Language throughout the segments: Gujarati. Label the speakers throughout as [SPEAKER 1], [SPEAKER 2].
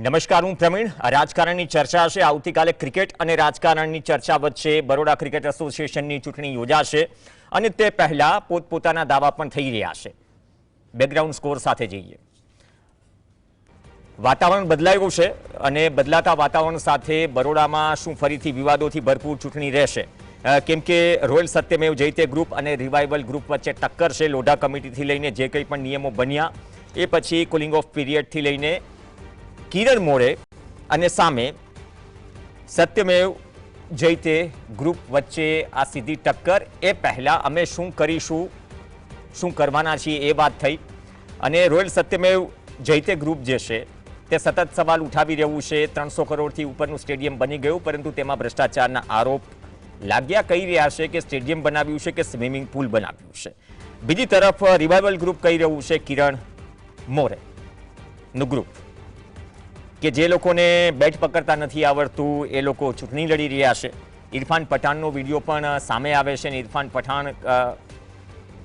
[SPEAKER 1] નમસ્કાર, હું પ્રવીણ. રાજકારણની ચર્ચા છે. આવતીકાલે ક્રિકેટ અને રાજકારણની ચર્ચા વચ્ચે બરોડા ક્રિકેટ એસોસિએશનની ચૂંટણી યોજાશે અને તે પહેલા પોતપોતાના દાવા પણ થઈ રહ્યા છે. બેકગ્રાઉન્ડ સ્કોર સાથે જઈએ. વાતાવરણ બદલાયું છે અને બદલાતા વાતાવરણ સાથે બરોડામાં શું ફરીથી વિવાદોથી ભરપૂર ચૂંટણી રહેશે? કેમ કે રોયલ સત્યમેવ જયતે ગ્રુપ અને રિવાઇવલ ગ્રુપ વચ્ચે ટક્કર છે. લોઢા કમિટીથી લઈને જે કંઈ પણ નિયમો બન્યા એ પછી કુલિંગ ઓફ પીરિયડથી લઈને કિરણ મોરે અને સામે સત્યમેવ જયતે ગ્રુપ વચ્ચે આ સીધી ટક્કર. એ પહેલાં અમે શું કરીશું, શું કરવાના છીએ એ વાત થઈ. અને રોયલ સત્યમેવ જયતે ગ્રુપ જે છે તે સતત સવાલ ઉઠાવી રહ્યું છે. 300 કરોડથી ઉપરનું સ્ટેડિયમ બની ગયું, પરંતુ તેમાં ભ્રષ્ટાચારના આરોપ લાગ્યા. કહી રહ્યા છે કે સ્ટેડિયમ બનાવ્યું છે કે સ્વિમિંગ પુલ બનાવ્યું છે. બીજી તરફ રિવાઇવલ ગ્રુપ કહી રહ્યું છે, કિરણ મોરેનું ગ્રુપ, કે જે લોકોને બેટ પકડતા નથી આવડતું એ લોકો ચૂંટણી લડી રહ્યા છે. ઇરફાન પઠાણનો વિડીયો પણ સામે આવે છે અને ઇરફાન પઠાણ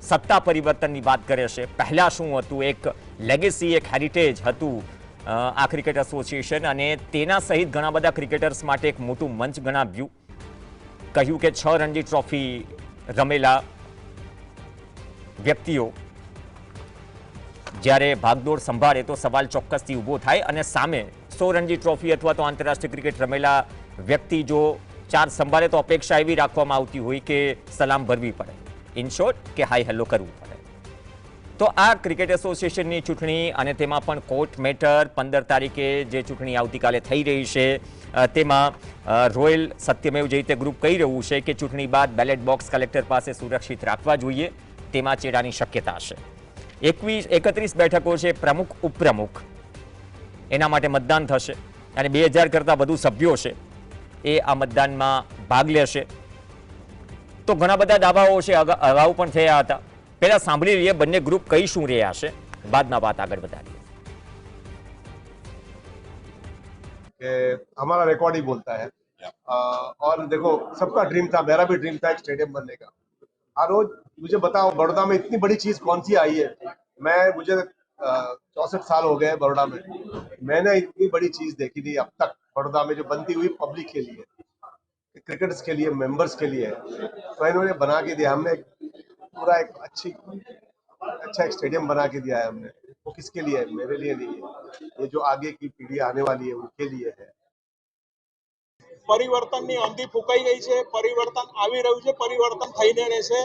[SPEAKER 1] સત્તા પરિવર્તનની વાત કરે છે. પહેલાં શું હતું, એક લેગેસી, એક હેરિટેજ હતું આ ક્રિકેટ એસોસિએશન, અને તેના સહિત ઘણા બધા ક્રિકેટર્સ માટે એક મોટું મંચ ગણાવ્યું. કહ્યું કે 6 રણજી ટ્રોફી રમેલા વ્યક્તિઓ જ્યારે ભાગદોડ સંભાળે તો સવાલ ચોક્કસથી ઊભો થાય. અને સામે 100 રણજી ટ્રોફી અથવા તો આંતરરાષ્ટ્રીય ક્રિકેટ રમેલા વ્યક્તિ જો ચાર્જ સંભાળે તો અપેક્ષા એવી રાખવામાં આવતી હોય કે સલામ ભરવી પડે, ઇન શોર્ટ કે હાય હેલો કરવું પડે. તો આ ક્રિકેટ એસોસિએશનની ચૂંટણી, અને તેમાં પણ કોર્ટ મેટર 15 તારીખે જે ચૂંટણી આવતીકાલે થઈ રહી છે તેમાં રોયલ સત્યમેવ જયતે ગ્રુપ કહી રહ્યું છે કે ચૂંટણી બાદ બેલેટ બોક્સ કલેક્ટર પાસે સુરક્ષિત રાખવા જોઈએ. તેમાં ચેડાની શક્યતા છે. 31 બેઠકો છે, પ્રમુખ ઉપપ્રમુખ, એના માટે મતદાન થશે અને 2000 કરતાં વધુ સભ્યો છે એ આ મતદાનમાં ભાગ લેશે. તો ઘણા બધા દાવાઓ છે, અગાઉ પણ થયા હતા. પહેલા સાંભળી લઈએ બંને ગ્રુપ કઈ શું રહ્યા છે, બાદમાં વાત આગળ વધારીએ.
[SPEAKER 2] हमारा रिकॉर्ड ही बोलता है। और देखो, सबका ड्रीम था, मेरा भी ड्रीम था एक स्टेडियम बनने का। हर रोज मुझे बताओ, बड़ौदा में इतनी बड़ी चीज कौन सी आई है? मुझे 64 साल हो गए बड़ौदा में, मैंने इतनी बड़ी चीज देखी नहीं अब तक बड़ौदा में, जो बनती हुई पब्लिक के लिए, क्रिकेटर्स के लिए, मेंबर्स के लिए। तो इन्होंने बना के दिया, हमने पूरा एक अच्छा एक स्टेडियम बना के दिया है हमने। वो किसके लिए है? मेरे लिए नहीं है, ये जो आगे की पीढ़ी आने वाली है उनके लिए है।
[SPEAKER 3] પરિવર્તનની આંધી ફૂંકાઈ ગઈ છે, પરિવર્તન આવી રહ્યું છે, પરિવર્તન થઈને રહેશે.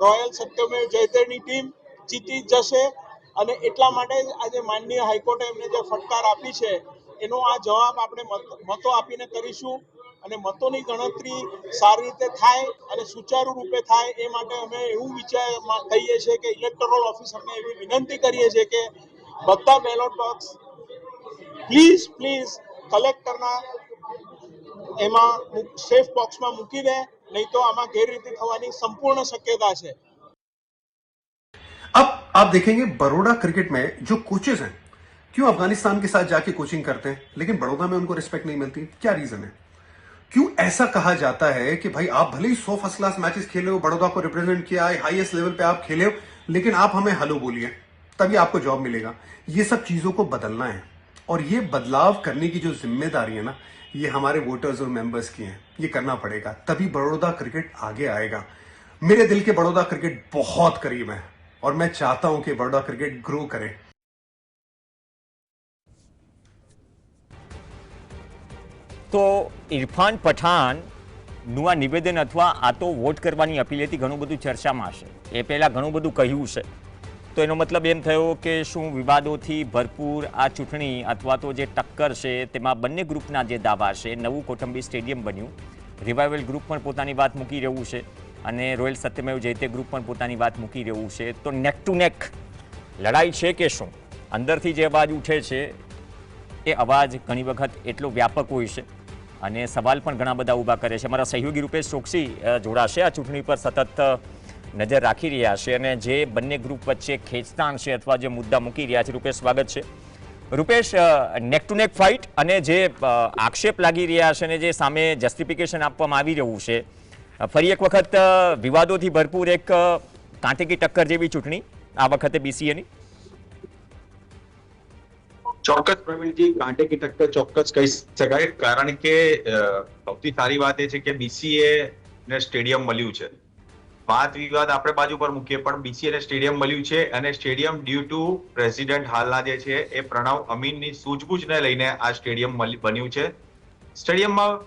[SPEAKER 3] રોયલ સત્યમેવ જયતેની ટીમ જીતી જશે અને એટલા માટે જ આજે માનનીય હાઈકોર્ટે એમને જે ફટકાર આપી છે એનો આ જવાબ આપણે મતો આપીને કરીશું. અને મતોની ગણતરી સારી રીતે થાય અને સુચારુ રૂપે થાય એ માટે અમે એવું કહીએ છીએ કે ઇલેક્ટોરલ ઓફિસરને એવી વિનંતી કરીએ છીએ કે બધા બેલોટ બોક્સ પ્લીઝ કલેક્ટરના એમાં સેફ બોક્સમાં મૂકી દે, નહીં તો આમાં ગેરરીતિ થવાની સંપૂर्ण શક્યતા છે.
[SPEAKER 4] अब आप देखेंगे बड़ौदा क्रिकेट में जो कोचेस हैं, क्यों अफगानिस्तान के साथ जाके कोचिंग करते हैं लेकिन बड़ौदा में उनको रिस्पेक्ट नहीं मिलती? क्या रीजन है? क्यों ऐसा कहा जाता है कि भाई आप भले ही 100 फर्स्ट क्लास मैचेस खेले हो, बड़ौदा को रिप्रेजेंट किया है, हाईएस्ट लेवल पे आप खेले हो, लेकिन आप हमें हेलो बोलिए तभी आपको जॉब मिलेगा? ये सब चीजों को बदलना है और ये बदलाव करने की जो जिम्मेदारी है ना, ये हमारे वोटर्स और मेंबर्स की है. ये करना पड़ेगा, तभी बड़ौदा क्रिकेट आगे आएगा. मेरे दिल के बड़ौदा क्रिकेट बहुत करीब है और मैं चाहता हूं कि बड़ौदा क्रिकेट ग्रो करे.
[SPEAKER 1] તો ઇરફાન પઠાણનું આ નિવેદન અથવા આ તો વોટ કરવાની અપીલ હતી, ઘણું બધું ચર્ચામાં છે. એ પહેલાં ઘણું બધું કહ્યું છે. તો એનો મતલબ એમ થયો કે શું વિવાદોથી ભરપૂર આ ચૂંટણી અથવા તો જે ટક્કર છે તેમાં બંને ગ્રુપના જે દાવા છે, નવું કૌટુંબિક સ્ટેડિયમ બન્યું, રિવાઇવલ ગ્રુપ પણ પોતાની વાત મૂકી રહ્યું છે અને રોયલ સત્યમેવ જયતે ગ્રુપ પણ પોતાની વાત મૂકી રહ્યું છે. તો નેક ટુ નેક લડાઈ છે કે શું? અંદરથી જે અવાજ ઉઠે છે એ અવાજ ઘણી વખત એટલો વ્યાપક હોય છે અને સવાલ પણ ઘણા બધા ઊભા કરે છે. અમારા સહયોગી રૂપેશ ચોકસી જોડાશે, આ ચૂંટણી પર સતત નજર રાખી રહ્યા છે અને જે બંને ગ્રુપ વચ્ચે ખેંચતાણ છે અથવા જે મુદ્દા મૂકી રહ્યા છે. રૂપેશ, સ્વાગત છે. રૂપેશ, નેક ટુ નેક ફાઇટ અને જે આક્ષેપ લાગી રહ્યા છે અને જે સામે જસ્ટિફિકેશન આપવામાં આવી રહ્યું છે, ફરી એક વખત વિવાદોથી ભરપૂર એક કાંટેકી ટક્કર જેવી ચૂંટણી આ વખતે BCAની.
[SPEAKER 5] ચોક્કસ પ્રવીણજી, કાંટે કી ટક્કર ચોક્કસ કહી શકાય, કારણ કે સૌથી સારી વાત એ છે કે બીસીએ ને સ્ટેડિયમ મળ્યું છે. વાત વિવાદ આપણે બાજુ પર મૂકીએ, પણ બીસીએ ને સ્ટેડિયમ મળ્યું છે, અને સ્ટેડિયમ ડ્યુ ટુ પ્રેસિડેન્ટ હાલના જે છે એ પ્રણવ અમીનની સૂઝબૂછને લઈને આ સ્ટેડિયમ બન્યું છે. સ્ટેડિયમમાં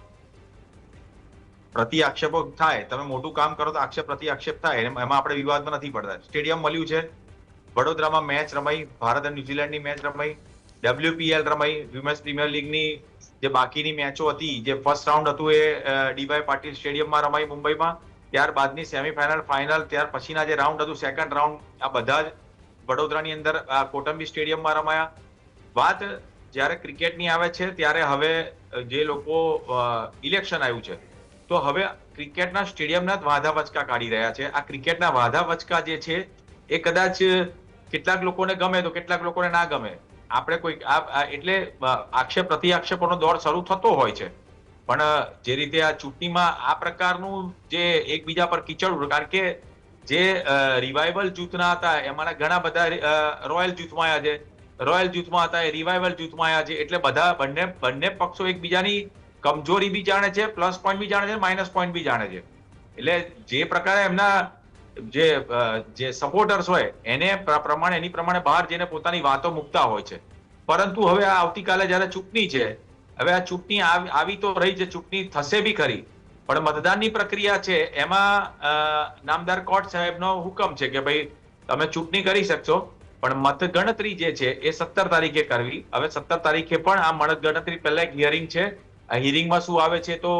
[SPEAKER 5] પ્રતિ આક્ષેપો થાય, તમે મોટું કામ કરો તો આક્ષેપ પ્રતિ આક્ષેપ થાય, એમાં આપણે વિવાદમાં નથી પડતા. સ્ટેડિયમ મળ્યું છે, વડોદરામાં મેચ રમાઈ, ભારત અને ન્યુઝીલેન્ડની મેચ રમાઈ, WPL રમાઈ, વિમેન્સ પ્રીમિયર લીગની જે બાકીની મેચો હતી, જે ફર્સ્ટ રાઉન્ડ હતું એ ડીવાય પાટીલ સ્ટેડિયમમાં રમાઈ મુંબઈમાં, ત્યારબાદની સેમીફાઇનલ, ફાઇનલ, ત્યાર પછીના જે રાઉન્ડ હતું સેકન્ડ રાઉન્ડ, આ બધા જ વડોદરાની અંદર કોટંબી સ્ટેડિયમમાં રમાયા. વાત જ્યારે ક્રિકેટની આવે છે ત્યારે હવે જે લોકો ઇલેક્શન આવ્યું છે, તો હવે ક્રિકેટના સ્ટેડિયમના જ વાંધા વચકા કાઢી રહ્યા છે. આ ક્રિકેટના વાંધા વચકા જે છે એ કદાચ કેટલાક લોકોને ગમે તો કેટલાક લોકોને ના ગમે. આપણે કોઈ એટલે આક્ષેપ પ્રતિ આક્ષેપોનો દોર શરૂ થતો હોય છે, પણ જે રીતે આ ચૂંટણીમાં આ પ્રકારનું જે એકબીજા પર કીચડ, કારણ કે જે રિવાઇવલ જૂથના હતા એમાંના ઘણા બધા રોયલ જૂથમાં આવ્યા છે, રોયલ જૂથમાં હતા એ રિવાઇવલ જૂથમાં આવ્યા છે, એટલે બધા બંને પક્ષો એકબીજાની કમજોરી બી જાણે છે, પ્લસ પોઈન્ટ બી જાણે છે, માઇનસ પોઈન્ટ બી જાણે છે. એટલે જે પ્રકારે એમના જે સપોર્ટર્સ હોય એને પ્રમાણે એની પ્રમાણે બહાર જઈને પોતાની વાતો મૂકતા હોય છે. પરંતુ હવે આ આવતીકાલે જયારે ચૂંટણી છે, હવે આ ચૂંટણી આવી તો રહી છે, ચૂંટણી થશે બી ખરી, પણ મતદાનની પ્રક્રિયા છે એમાં નામદાર કોર્ટ સાહેબનો હુકમ છે કે ભાઈ તમે ચૂંટણી કરી શકશો, પણ મતગણતરી જે છે એ 17 તારીખે કરવી. હવે 17 તારીખે પણ આ મતગણતરી પહેલા એક હિયરિંગ છે, આ હિયરિંગમાં શું આવે છે તો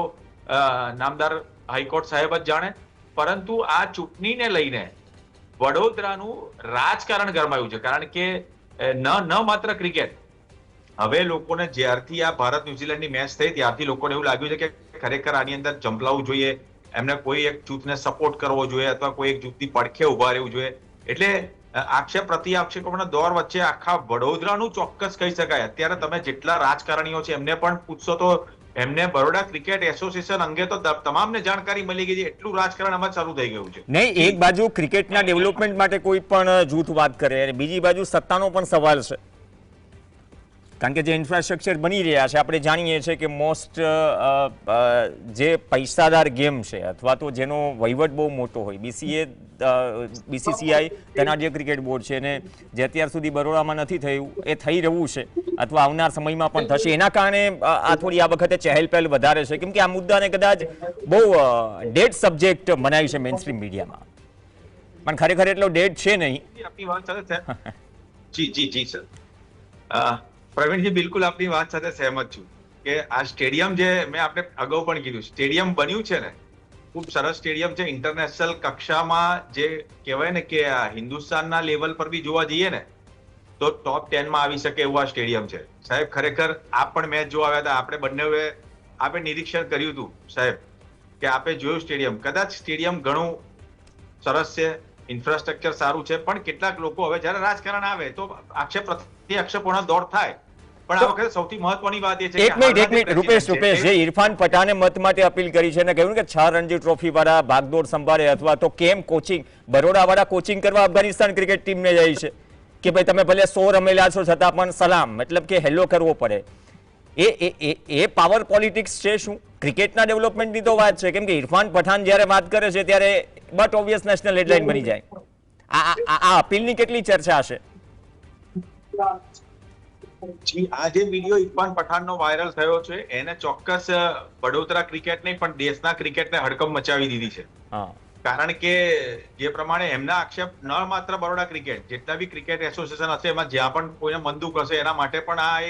[SPEAKER 5] નામદાર હાઈકોર્ટ સાહેબ જ જાણે. પરંતુ આ ચૂંટણીને લઈને વડોદરાનું રાજકારણ ગરમાયું છે, કારણ કે ન માત્ર ક્રિકેટ, હવે લોકોને જ્યારથી આ ભારત ન્યુઝીલેન્ડની મેચ થઈ ત્યારથી લોકોને એવું લાગ્યું છે કે ખરેખર આની અંદર ઝંપલાવવું જોઈએ, એમને કોઈ એક જૂથને સપોર્ટ કરવો જોઈએ અથવા કોઈ એક જૂથની પડખે ઉભા રહેવું જોઈએ. એટલે આક્ષેપ પ્રતિ આક્ષેપોના દોર વચ્ચે આખા વડોદરાનું ચોક્કસ કહી શકાય. અત્યારે તમે જેટલા રાજકારણીઓ છે એમને પણ પૂછશો તો એમને બરોડા ક્રિકેટ એસોસિએશન અંગે તો તમામને જાણકારી મળી ગઈ છે, એટલું રાજકારણ આમાં ચાલુ થઈ ગયું છે.
[SPEAKER 1] નહીં, એક બાજુ ક્રિકેટના ડેવલપમેન્ટ માટે કોઈ પણ જૂથ વાત કરે અને બીજી બાજુ સત્તાનો પણ સવાલ છે, કારણ કે જે ઇન્ફ્રાસ્ટ્રક્ચર બની રહ્યા છે આપણે જાણીએ છીએ કે મોસ્ટ જે પૈસાદાર ગેમ છે અથવા તો જેનો વહીવટ બહુ મોટો હોય, BCCI તેના જે ક્રિકેટ બોર્ડ છે ને જે અત્યાર સુધી બરોડામાં નથી થયું એ થઈ રહ્યું છે અથવા આવનાર સમયમાં પણ થશે, એના કારણે આ થોડી આ વખતે ચહેલપહેલ વધારે છે, કેમ કે આ મુદ્દાને કદાચ બહુ ડેડ સબ્જેક્ટ બનાવ્યું છે મેઇનસ્ટ્રીમ મીડિયામાં, પણ ખરેખર એટલો ડેડ છે નહીં.
[SPEAKER 5] આપની વાત સાથે જી સર, પ્રવીણજી બિલકુલ આપની વાત સાથે સહેમત છું કે આ સ્ટેડિયમ જે મેં આપણે અગાઉ પણ કીધું, સ્ટેડિયમ બન્યું છે ને ખૂબ સરસ સ્ટેડિયમ છે, ઇન્ટરનેશનલ કક્ષામાં જે કહેવાય ને કે હિન્દુસ્તાનના લેવલ પર બી જોવા જઈએ ને તો ટોપ 10 માં આવી શકે એવું આ સ્ટેડિયમ છે. સાહેબ ખરેખર આપ પણ મેચ જોવા આવ્યા હતા, આપણે બંને આપણે નિરીક્ષણ કર્યું હતું સાહેબ કે આપે જોયું સ્ટેડિયમ, કદાચ સ્ટેડિયમ ઘણું સરસ છે, ઇન્ફ્રાસ્ટ્રક્ચર સારું છે, પણ કેટલાક લોકો હવે જયારે રાજકારણ આવે તો આક્ષેપ પ્રતિ આક્ષેપોનો દોર થાય. પણ આ વખતે સૌથી મહત્વની વાત એ છે
[SPEAKER 1] એક મિનિટ રૂપેશ, જે ઇરફાન પઠાને મત માટે અપીલ કરી છે ને કહ્યું કે 6 રણજી ટ્રોફી વાળા ભાગદોડ સંભાળે અથવા તો કેમ કોચિંગ, બરોડા વાળા કોચિંગ કરવા અફઘાનિસ્તાન ક્રિકેટ ટીમને જાય છે કે ભાઈ તમે ભલે 100 રમેલા છો છતાં પણ સલામ, મતલબ કે હેલો કરવો પડે. એ પાવર પોલિટિક્સ છે શું? ક્રિકેટના ડેવલપમેન્ટની તો વાત છે, કેમ કે ઇરફાન પઠાન જ્યારે વાત કરે છે ત્યારે બટ ઓબ્વિયસ નેશનલ હેડલાઇન બની જાય. આ અપીલની કેટલી ચર્ચા હશે?
[SPEAKER 5] આ જે વિડીયો ઇરફાન પઠાણનો વાયરલ થયો છે એને ચોક્કસ વડોદરા ક્રિકેટ નહીં પણ દેશના ક્રિકેટને હડકંપ મચાવી દીધી છે. કારણ કે જે પ્રમાણે એમના આક્ષેપ ન માત્ર બરોડા ક્રિકેટ, જેટલા બી ક્રિકેટ એસોસિએશન હશે એમાં જ્યાં પણ કોઈને મનદુખ હશે એના માટે પણ આ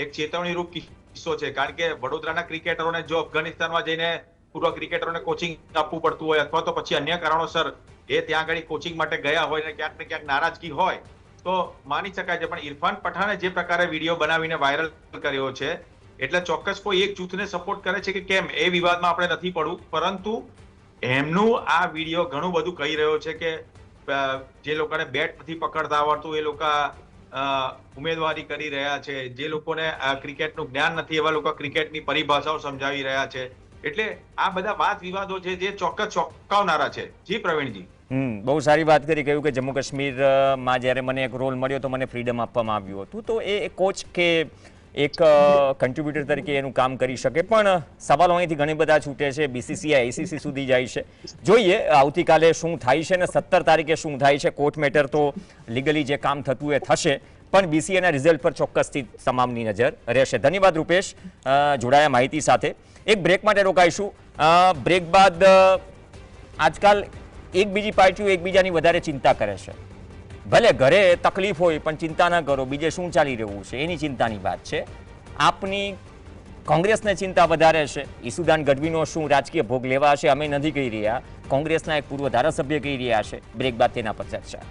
[SPEAKER 5] એક ચેતવણી રૂપ કિસ્સો છે. કારણ કે વડોદરાના ક્રિકેટરોને જો અફઘાનિસ્તાનમાં જઈને પૂર્વ ક્રિકેટરોને કોચિંગ આપવું પડતું હોય અથવા તો પછી અન્ય કારણોસર એ ત્યાં આગળ કોચિંગ માટે ગયા હોય ને ક્યાંક નારાજગી હોય તો માની શકાય છે. પણ ઇરફાન પઠાણે જે પ્રકારે વિડીયો બનાવીને વાયરલ કર્યો છે એટલે ચોક્કસ કોઈ એક જૂથને સપોર્ટ કરે છે કે કેમ એ વિવાદમાં આપણે નથી પડવું, પરંતુ એમનું આ વિડીયો ઘણું બધું કહી રહ્યો છે કે જે લોકોને બેટ નથી પકડતા આવડતું એ લોકો ઉમેદવારી કરી રહ્યા છે, જે લોકોને ક્રિકેટનું જ્ઞાન નથી એવા લોકો ક્રિકેટની પરિભાષાઓ સમજાવી રહ્યા છે, એટલે આ બધા વાદ વિવાદો છે જે ચોક્કસ ચોંકાવનારા છે. જી પ્રવીણજી.
[SPEAKER 1] બહુ સારી વાત કરી. કહ્યું કે જમ્મુ કાશ્મીરમાં જ્યારે મને એક રોલ મળ્યો તો મને ફ્રીડમ આપવામાં આવ્યું હતું. તો એ કોચ કે એક કન્ટ્રીબ્યુટર તરીકે એનું કામ કરી શકે, પણ સવાલો અહીંથી ઘણી બધા છૂટે છે. બીસીસીઆઈ આઈસીસી સુધી જાય છે. જોઈએ આવતીકાલે શું થાય છે ને 17 તારીખે શું થાય છે. કોર્ટ મેટર તો લીગલી જે કામ થતું એ થશે, પણ બીસીએના રિઝલ્ટ પર ચોક્કસથી તમામની નજર રહેશે. ધન્યવાદ રૂપેશ જોડાયા માહિતી સાથે. એક બ્રેક માટે રોકાઈશું. બ્રેક બાદ આજકાલ એકબીજી પાર્ટીઓ એકબીજાની વધારે ચિંતા કરે છે. ભલે ઘરે તકલીફ હોય પણ ચિંતા ન કરો, બીજે શું ચાલી રહ્યું છે એની ચિંતાની વાત છે. આપની કોંગ્રેસને ચિંતા વધારે છે. ઈસુદાન ગઢવીનો શું રાજકીય ભોગ લેવા છે અમે નથી કહી રહ્યા, કોંગ્રેસના એક પૂર્વ ધારાસભ્ય કહી રહ્યા છે. બ્રેક બાદ તેના પર ચર્ચા.